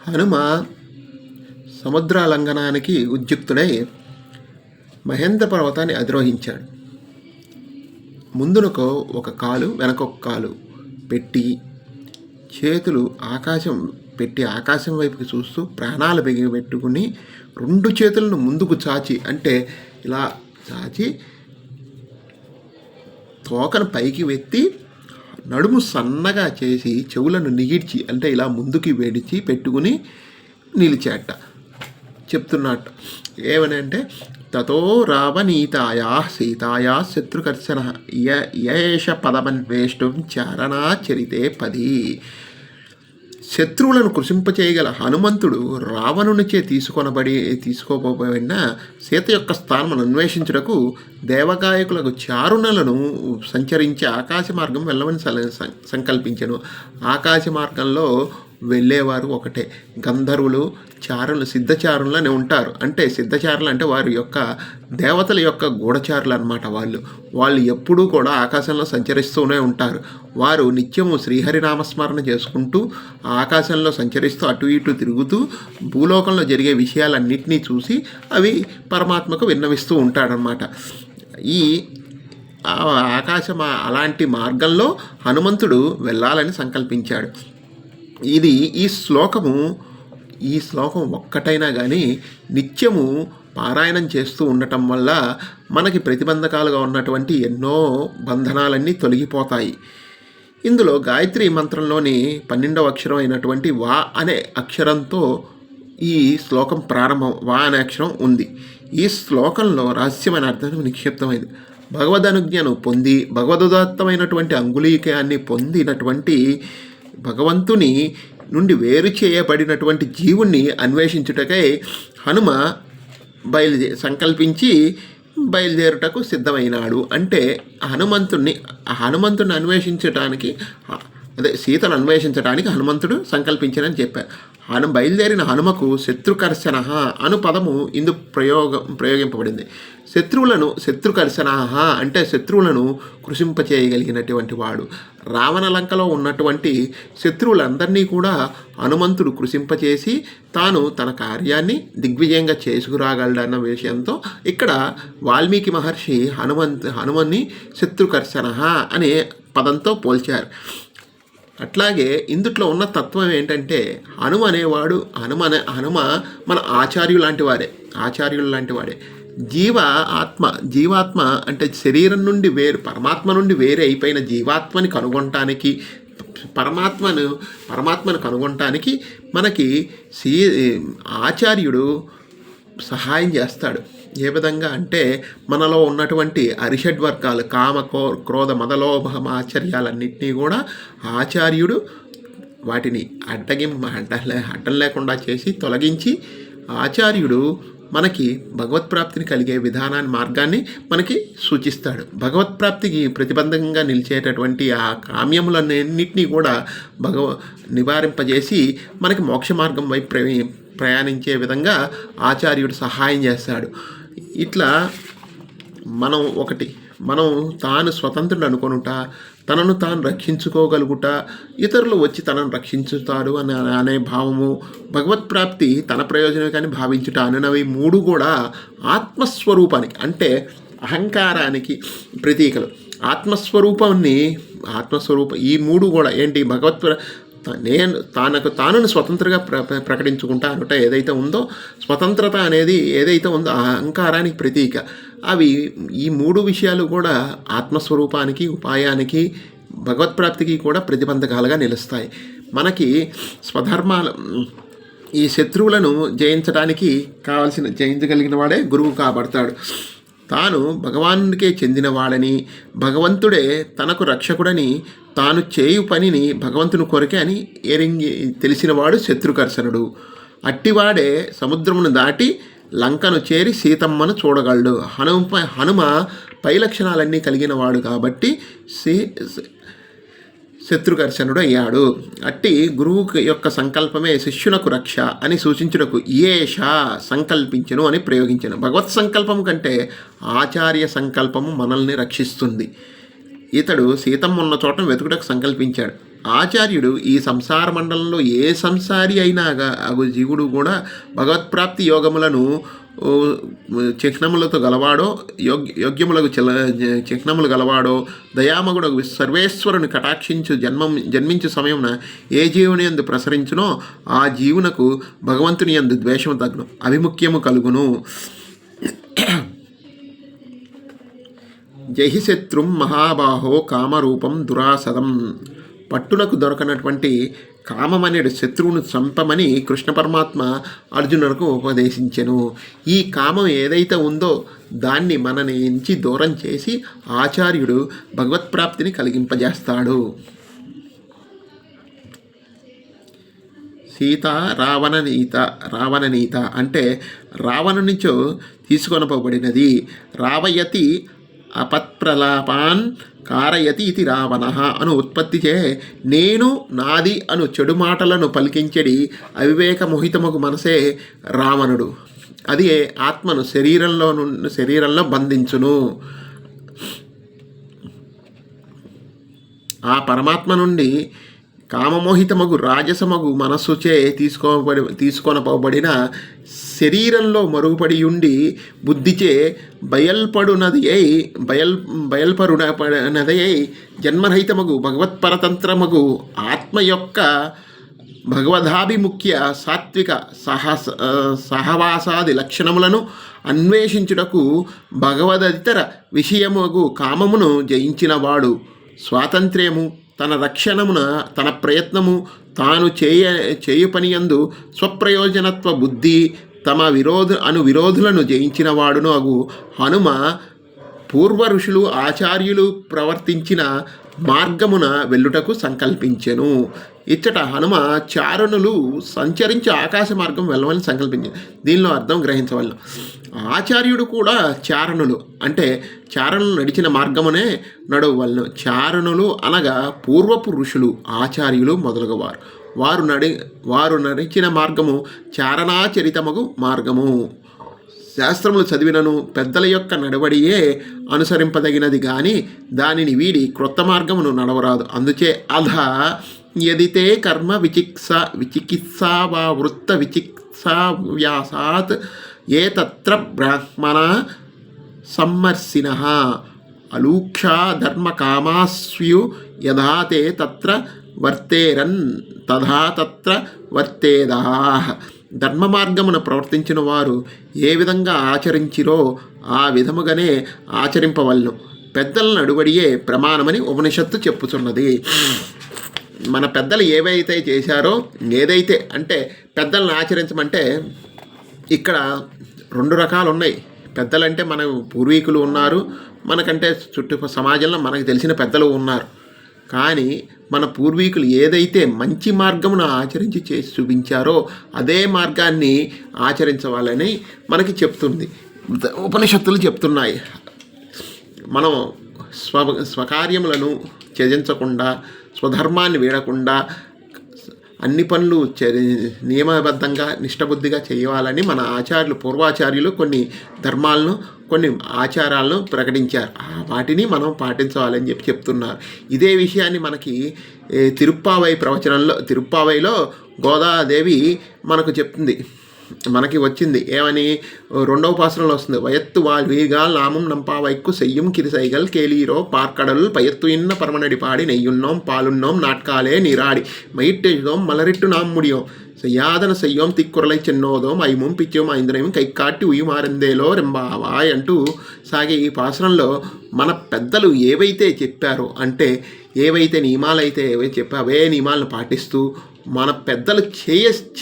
హనుమ సముద్రాలంఘనానికి ఉద్యుక్తుడై మహేంద్ర పర్వతాన్ని అధిరోహించాడు. ముందునకు ఒక కాలు వెనకొక కాలు పెట్టి చేతులు ఆకాశం వైపుకి చూస్తూ ప్రాణాలు బిగిపెట్టుకుని 2 చేతులను ముందుకు చాచి, అంటే ఇలా చాచి తోకను పైకి వెత్తి నడుము సన్నగా చేసి చెవులను నిగిడ్చి, అంటే ఇలా ముందుకి వేడిచి పెట్టుకుని నిలిచాట. చెప్తున్నట్ట ఏమని అంటే, తతో రావణీతాయా సీతాయా శత్రుకర్షణ యేష పదమన్వేష్టం చారణాచరితే పది. శత్రువులను కృషింపచేయగల హనుమంతుడు రావణునిచే తీసుకోబోబడిన సీత యొక్క స్థానమును అన్వేషించుటకు దేవగాయకులకు చారుణలను సంచరించి ఆకాశ మార్గం వెళ్ళమని సంకల్పించెను. ఆకాశ మార్గంలో వెళ్ళేవారు ఒకటే. గంధర్వులు, చారులు, సిద్ధచారులు అని ఉంటారు. అంటే సిద్ధచారులు అంటే వారి యొక్క దేవతల యొక్క గూఢచారులు అన్నమాట. వాళ్ళు ఎప్పుడూ కూడా ఆకాశంలో సంచరిస్తూనే ఉంటారు. వారు నిత్యము శ్రీహరినామస్మరణ చేసుకుంటూ ఆకాశంలో సంచరిస్తూ అటు ఇటు తిరుగుతూ భూలోకంలో జరిగే విషయాలన్నింటినీ చూసి అవి పరమాత్మకు విన్నవిస్తూ ఉంటాడనమాట. ఈ అలాంటి మార్గంలో హనుమంతుడు వెళ్ళాలని సంకల్పించాడు. ఈ శ్లోకం ఒక్కటైనా కానీ నిత్యము పారాయణం చేస్తూ ఉండటం వల్ల మనకి ప్రతిబంధకాలుగా ఉన్నటువంటి ఎన్నో బంధనాలన్నీ తొలగిపోతాయి. ఇందులో గాయత్రి మంత్రంలోని 12వ అక్షరం అయినటువంటి వా అనే అక్షరంతో ఈ శ్లోకం ప్రారంభం. వా అనే అక్షరం ఉంది. ఈ శ్లోకంలో రహస్యమైన అర్థం నిక్షిప్తమైంది. భగవదనుజ్ఞను పొంది భగవదోదాత్తమైనటువంటి అంగుళీకాన్ని పొందినటువంటి భగవంతుని నుండి వేరు చేయబడినటువంటి జీవుణ్ణి అన్వేషించుటకై హనుమ సంకల్పించి బయలుదేరుటకు సిద్ధమైనాడు. అంటే హనుమంతుడిని అన్వేషించడానికి, సీతను అన్వేషించడానికి హనుమంతుడు సంకల్పించానని చెప్పారు. బయలుదేరిన హనుమకు శత్రుకర్షణ అను పదము ఇందు ప్రయోగింపబడింది. శత్రుకర్షణ అంటే శత్రువులను కృషింపచేయగలిగినటువంటి వాడు. రావణ లంకలో ఉన్నటువంటి శత్రువులందరినీ కూడా హనుమంతుడు కృషింపచేసి తాను తన కార్యాన్ని దిగ్విజయంగా చేసుకురాగలడన్న విషయంతో ఇక్కడ వాల్మీకి మహర్షి హనుమన్ని శత్రుకర్షణ అనే పదంతో పోల్చారు. అట్లాగే ఇందుట్లో ఉన్న తత్వం ఏంటంటే, హనుమ మన ఆచార్యులు లాంటి వాడే. జీవాత్మ అంటే శరీరం నుండి పరమాత్మ నుండి వేరే అయిపోయిన జీవాత్మని కనుగొనటానికి, పరమాత్మను కనుగొనటానికి మనకి ఆచార్యుడు సహాయం చేస్తాడు. ఏ విధంగా అంటే, మనలో ఉన్నటువంటి అరిషడ్వర్గాలు కామ క్రోధ మదలోభ ఆచర్యాలన్నింటినీ కూడా ఆచార్యుడు వాటిని అడ్డం లేకుండా చేసి తొలగించి, ఆచార్యుడు మనకి భగవత్ప్రాప్తిని కలిగే మార్గాన్ని మనకి సూచిస్తాడు. భగవత్ప్రాప్తికి ప్రతిబంధకంగా నిలిచేటటువంటి ఆ కామ్యములన్నింటినీ కూడా నివారింపజేసి మనకి మోక్ష మార్గం వైపు ప్రయాణించే విధంగా ఆచార్యుడు సహాయం చేస్తాడు. ఇట్లా మనం తాను స్వతంత్రుడు అనుకొనుట, తనను తాను రక్షించుకోగలుగుట, ఇతరులు వచ్చి తనను రక్షించుతారు అనే భావము, భగవత్ప్రాప్తి తన ప్రయోజనం కానీ భావించుట అనేవి 3 కూడా ఆత్మస్వరూపానికి, అంటే అహంకారానికి ప్రతీకలు. ఈ 3 కూడా ఏంటి? తాను స్వతంత్రంగా ప్రకటించుకుంటా అనుట ఏదైతే ఉందో, స్వతంత్రత అనేది ఏదైతే ఉందో అహంకారానికి ప్రతీక. ఈ 3 విషయాలు కూడా ఆత్మస్వరూపానికి, ఉపాయానికి, భగవత్ప్రాప్తికి కూడా ప్రతిబంధకాలుగా నిలుస్తాయి. మనకి ఈ శత్రువులను జయించగలిగిన వాడే గురువు కాబడతాడు. తాను భగవానుడికే చెందినవాడని, భగవంతుడే తనకు రక్షకుడని, తాను చేయు పనిని భగవంతుని కొరకే అని తెలిసినవాడు శత్రుకర్షణుడు. అట్టివాడే సముద్రమును దాటి లంకను చేరి సీతమ్మను చూడగలడు. హనుమ పై లక్షణాలన్నీ కలిగిన వాడు కాబట్టి శత్రుకర్షణుడు అయ్యాడు. అట్టి గురువు యొక్క సంకల్పమే శిష్యునకు రక్ష అని సూచించుటకు ఏష సంకల్పించను అని ప్రయోగించను. భగవత్ సంకల్పం కంటే ఆచార్య సంకల్పము మనల్ని రక్షిస్తుంది. ఇతడు సీతమ్మ ఉన్న చోట వెతుకుటకు సంకల్పించాడు. ఆచార్యుడు ఈ సంసార మండలంలో ఏ సంసారి అయినా అగు జీవుడు కూడా భగవత్ప్రాప్తి యోగములను చిహ్నములతో గలవాడో యోగ్యములకు చిహ్నములు గలవాడో దయామగుడు సర్వేశ్వరుని కటాక్షించు జన్మించు సమయమున ఏ జీవుని యందు ప్రసరించునో ఆ జీవునకు భగవంతుని యందు ద్వేషము తగ్గును, అవిముఖ్యము కలుగును. జహిశత్రుం మహాబాహో కామరూపం దురాసదం. పట్టులకు దొరకనటువంటి కామమనేడు శత్రువును చంపమని కృష్ణ పరమాత్మ అర్జునులకు ఉపదేశించెను. ఈ కామం ఏదైతే ఉందో దాన్ని మన నుంచి దూరం చేసి ఆచార్యుడు భగవత్ప్రాప్తిని కలిగింపజేస్తాడు. సీత రావణనీత అంటే రావణునిచో తీసుకొనపోబడినది. రావయతి అపత్ప్రలాపాన్ కారయతి ఇది రావణ అను ఉత్పత్తిచే నేను నాది అను చెడు మాటలను పలికించడి అవివేకమోహితముకు మనసే రావణుడు. అది ఆత్మను శరీరంలో బంధించును. ఆ పరమాత్మ నుండి కామమోహితమగు రాజసమగు మనస్సుచే తీసుకొనపోబడిన శరీరంలో మరుగుపడి ఉండి బుద్ధిచే బయల్పరునది అయి జన్మరహితమగు భగవత్పరతంత్రమగు ఆత్మ యొక్క భగవదాభిముఖ్య సాత్విక సహవాసాది లక్షణములను అన్వేషించుటకు భగవదితర విషయముగు కామమును జయించినవాడు స్వాతంత్ర్యము, తన రక్షణమున తన ప్రయత్నము, తాను చేయు పనియందు స్వప్రయోజనత్వ బుద్ధి, తమ విరోధులను జయించిన వాడును అగు హనుమ పూర్వ ఋషులు ఆచార్యులు ప్రవర్తించిన మార్గమున వెళ్ళుటకు సంకల్పించెను. ఇచ్చట హనుమ చారణులు సంచరించి ఆకాశ మార్గం వెళ్ళమని సంకల్పించింది. దీనిలో అర్థం గ్రహించవలను. ఆచార్యుడు కూడా చారణులు అంటే చారణులు నడిచిన మార్గమునే నడవలను. చారణులు అనగా పూర్వపు ఋషులు ఆచార్యులు మొదలగువారు. వారు నడిచిన మార్గము చారణాచరితమగు మార్గము. శాస్త్రములు చదివినను పెద్దల యొక్క నడవడియే అనుసరింపదగినది కానీ దానిని వీడి క్రొత్త మార్గమును నడవరాదు. అందుచే యదితే కర్మ విచికిత్సా వా వృత్త విచికిత్సా వ్యాసాత్ ఏ తత్ర బ్రాహ్మణ సమ్మర్శినః అలూక్షా ధర్మ కామాస్యు యథా తే తత్ర వర్తేరన్ తథా తత్ర వర్తేదాః. ధర్మ మార్గమున ప్రవర్తించిన వారు ఏ విధంగా ఆచరించిరో ఆ విధముగానే ఆచరింపవలను. పెద్దలను అడుగడియే ప్రమాణమని ఉపనిషత్తు చెప్పుచున్నది. మన పెద్దలు ఏవైతే చేశారో ఏదైతే అంటే పెద్దలను ఆచరించమంటే ఇక్కడ రెండు రకాలు ఉన్నాయి. పెద్దలంటే మన పూర్వీకులు ఉన్నారు, మనకంటే సమాజంలో మనకు తెలిసిన పెద్దలు ఉన్నారు. కానీ మన పూర్వీకులు ఏదైతే మంచి మార్గమును ఆచరించి చేసి చూపించారో అదే మార్గాన్ని ఆచరించవాలని మనకి చెప్తుంది, ఉపనిషత్తులు చెప్తున్నాయి. మనం స్వకార్యములను త్యజించకుండా, స్వధర్మాన్ని వీడకుండా అన్ని పనులు నియమబద్ధంగా నిష్టబుద్ధిగా చేయాలని మన ఆచార్యులు పూర్వాచార్యులు కొన్ని ధర్మాలను కొన్ని ఆచారాలను ప్రకటించారు. వాటిని మనం పాటించాలని చెప్తున్నారు. ఇదే విషయాన్ని మనకి తిరుప్పావైలో గోదాదేవి మనకు చెప్తుంది, మనకి వచ్చింది. ఏమని 2వ పాసరంలో వస్తుంది. వయత్తు వీగాల్ నామం నంపావైక్కు సెయ్యం కిరిసైగల్ కేలీరో పార్కడల్ పయత్తు ఇన్న పరమనడిపాడి నెయ్యున్నోం పాలున్నోం నాట్కాలే నీరాడి మయిట్టెజోం మలరిట్టు நாம் முடியும் செய்யாதன செய்யோம் తిక్కురలై చెన్నోదోం ఐముం పిచ్చోం ఐంద్రయం కైకాట్టి ఉయ్యమారందేలో రెంబావాయ్ అంటూ సాగే ఈ పాసరంలో మన పెద్దలు ఏవైతే చెప్పారో అంటే ఏవైతే నియమాలు అయితే ఏవైతే చెప్పారో అవే నియమాలను పాటిస్తూ మన పెద్దలు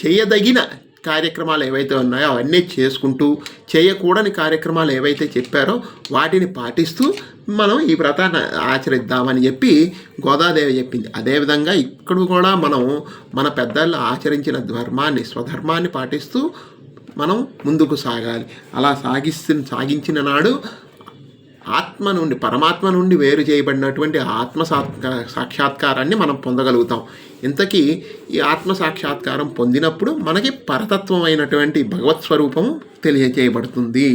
చేయదగిన కార్యక్రమాలు ఏవైతే ఉన్నాయో అవన్నీ చేసుకుంటూ చేయకూడని కార్యక్రమాలు ఏవైతే చెప్పారో వాటిని పాటిస్తూ మనం ఈ వ్రతాన్ని ఆచరిద్దామని చెప్పి గోదాదేవి చెప్పింది. అదేవిధంగా ఇక్కడ కూడా మనం మన పెద్దలు ఆచరించిన స్వధర్మాన్ని పాటిస్తూ మనం ముందుకు సాగాలి. అలా సాగించిన నాడు పరమాత్మ నుండి వేరు చేయబడినటువంటి ఆత్మ సాక్షాత్కారాన్ని మనం పొందగలుగుతాం. ఇంతకీ ఈ ఆత్మ సాక్షాత్కారం పొందినప్పుడు మనకి పరతత్వమైనటువంటి భగవత్ స్వరూపము తెలియజేయబడుతుంది.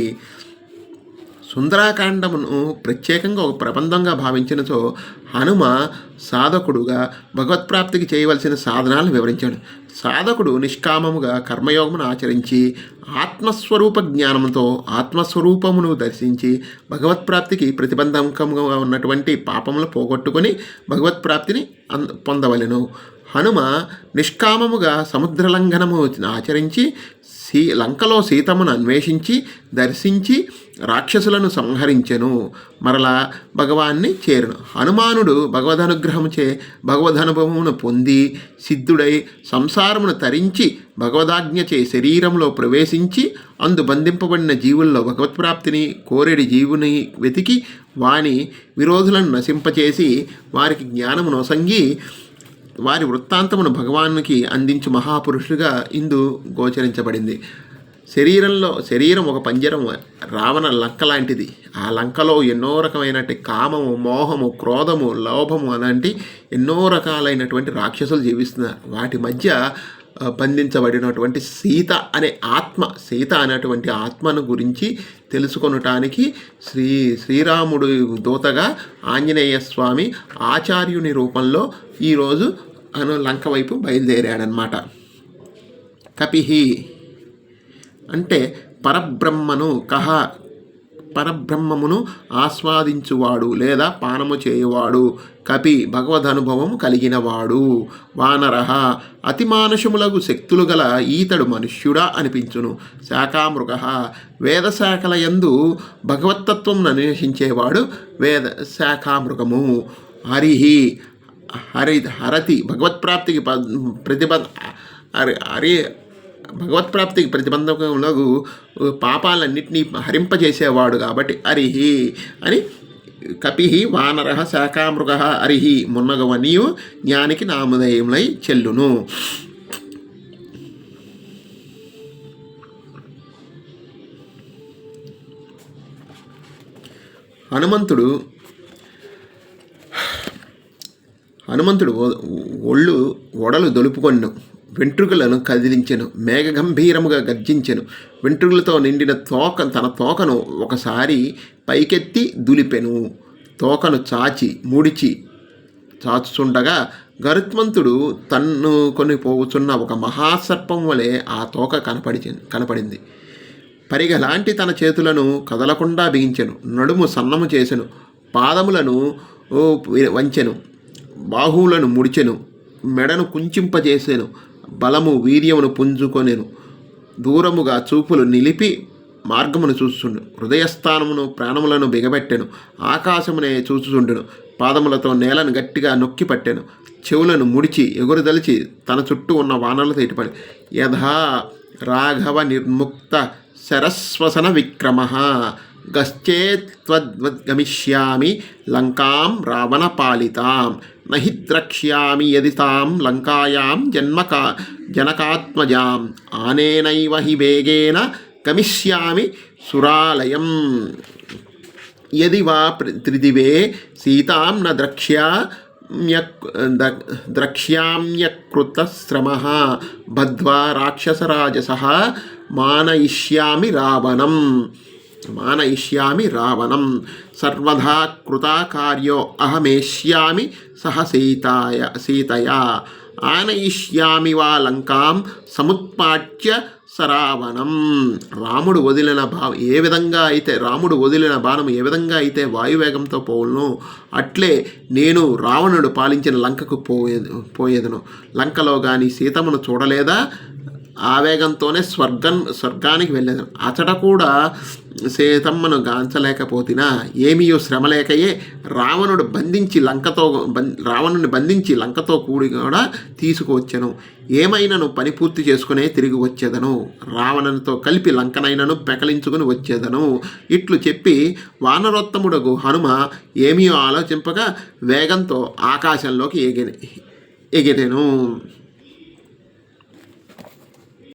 సుందరాకాండమును ప్రత్యేకంగా ఒక ప్రబంధంగా భావించినచో హనుమ సాధకుడుగా భగవత్ప్రాప్తికి చేయవలసిన సాధనాలను వివరించాడు. సాధకుడు నిష్కామముగా కర్మయోగమును ఆచరించి ఆత్మస్వరూప జ్ఞానంతో ఆత్మస్వరూపమును దర్శించి భగవత్ప్రాప్తికి ప్రతిబంధకంగా ఉన్నటువంటి పాపములు పోగొట్టుకొని భగవత్ప్రాప్తిని పొందవలెను. హనుమ నిష్కామముగా సముద్రలంఘనము ఆచరించి లంకలో సీతమును అన్వేషించి దర్శించి రాక్షసులను సంహరించెను. మరలా భగవాన్ని చేరును. హనుమానుడు భగవదనుగ్రహముచే భగవదనుభవమును పొంది సిద్ధుడై సంసారమును తరించి భగవదాజ్ఞచే శరీరంలో ప్రవేశించి అందు బంధింపబడిన జీవుల్లో భగవత్ప్రాప్తిని కోరెడి జీవుని వెతికి వాని విరోధులను నశింపచేసి వారికి జ్ఞానము నొసంగి వారి వృత్తాంతమును భగవానునికి అందించు మహాపురుషుడిగా ఇందు గోచరించబడింది. శరీరం ఒక పంజరం, రావణ లంక లాంటిది. ఆ లంకలో ఎన్నో రకమైనటువంటి కామము, మోహము, క్రోధము, లోభము అలాంటి ఎన్నో రకాలైనటువంటి రాక్షసులు జీవిస్తున్నారు. వాటి మధ్య బంధించబడినటువంటి సీత అనేటువంటి ఆత్మను గురించి తెలుసుకొనటానికి శ్రీరాముడు దూతగా ఆంజనేయ స్వామి ఆచార్యుని రూపంలో ఈరోజు లంక వైపు బయలుదేరాడనమాట. కపిహి అంటే పరబ్రహ్మమును ఆస్వాదించువాడు లేదా పానము చేయువాడు. కపి భగవదనుభవము కలిగినవాడు. వానరహ అతిమానుషములగు శక్తులు గల ఈతడు మనుష్యుడా అనిపించును. శాఖామృగ వేదశాఖలయందు భగవత్తత్వం అన్వేషించేవాడు శాఖామృగము. హరతి భగవత్ప్రాప్తికి ప్రతిబంధకములకు పాపాలన్నింటినీ హరింపజేసేవాడు కాబట్టి అరిహి అని కపిహి వానర శాఖామృగ అరిహి మున్నగవనియు జ్ఞానికి నామధేయములై చెల్లును. హనుమంతుడు ఒడలు దొలుపుకొను, వెంట్రుకలను కదిలించెను, మేఘగంభీరముగా గర్జించెను. వెంట్రుకలతో నిండిన తన తోకను ఒకసారి పైకెత్తి దులిపెను. తోకను చాచుచుండగా గరుత్మంతుడు కొనిపోవుచున్న ఒక మహాసర్పం వలె ఆ తోక కనపడింది. పరిగలాంటి తన చేతులను కదలకుండా బిగించెను. నడుము సన్నము చేసెను. పాదములను వంచెను. బాహువులను ముడిచెను. మెడను కుంచింపజేసెను. బలము వీర్యమును పుంజుకొనెను. దూరముగా చూపులు నిలిపి మార్గమును చూచుచుండు. హృదయస్థానమును ప్రాణములను బిగబెట్టెను. ఆకాశమునే చూచుచుండును. పాదములతో నేలను గట్టిగా నొక్కి పట్టెను. చెవులను ముడిచి ఎగురుదలిచి తన చుట్టూ ఉన్న వానలతో ఇటుపడి యథా రాఘవ నిర్ముక్త శరస్వసన విక్రమ గశ్చేత్వద్గమిష్యామి లంకాం రావణ పాలితాం నహి ద్రక్ష్యామి యది తాం లంకాయాం జనకాత్మజాం ఆనేనైవ హి వేగేన గమిష్యామి సురాలయం యది వా త్రిదివే సీతాం న ద్రక్ష్యామ్యకృతశ్రమః బద్ధ్వా రాక్షసరాజసః మానయిష్యామి రావణం సర్వదా కృతాకార్యో అహమేష్యామి సహ సీతయా ఆనయిష్యామి వా లంకాం సముత్పాట్య సరావణం. రాముడు వదిలిన బాణం ఏ విధంగా అయితే వాయువేగంతో పోవును అట్లే నేను రావణుడు పాలించిన లంకకు పోయేదను. లంకలో కానీ సీతమ్మను చూడలేదా? ఆ వేగంతోనే స్వర్గానికి వెళ్ళేదను. అతడ కూడా సీతమ్మను గాంచలేకపోతినా ఏమీయో శ్రమలేకయే రావణుని బంధించి లంకతో కూడి కూడా తీసుకువచ్చెను. ఏమైనను పని పూర్తి చేసుకునే తిరిగి వచ్చేదను. రావణునితో కలిపి లంకనైనను పెకలించుకుని వచ్చేదను. ఇట్లు చెప్పి వానరోత్తముడగు హనుమ ఏమీ ఆలోచింపగా వేగంతో ఆకాశంలోకి ఎగిరెను.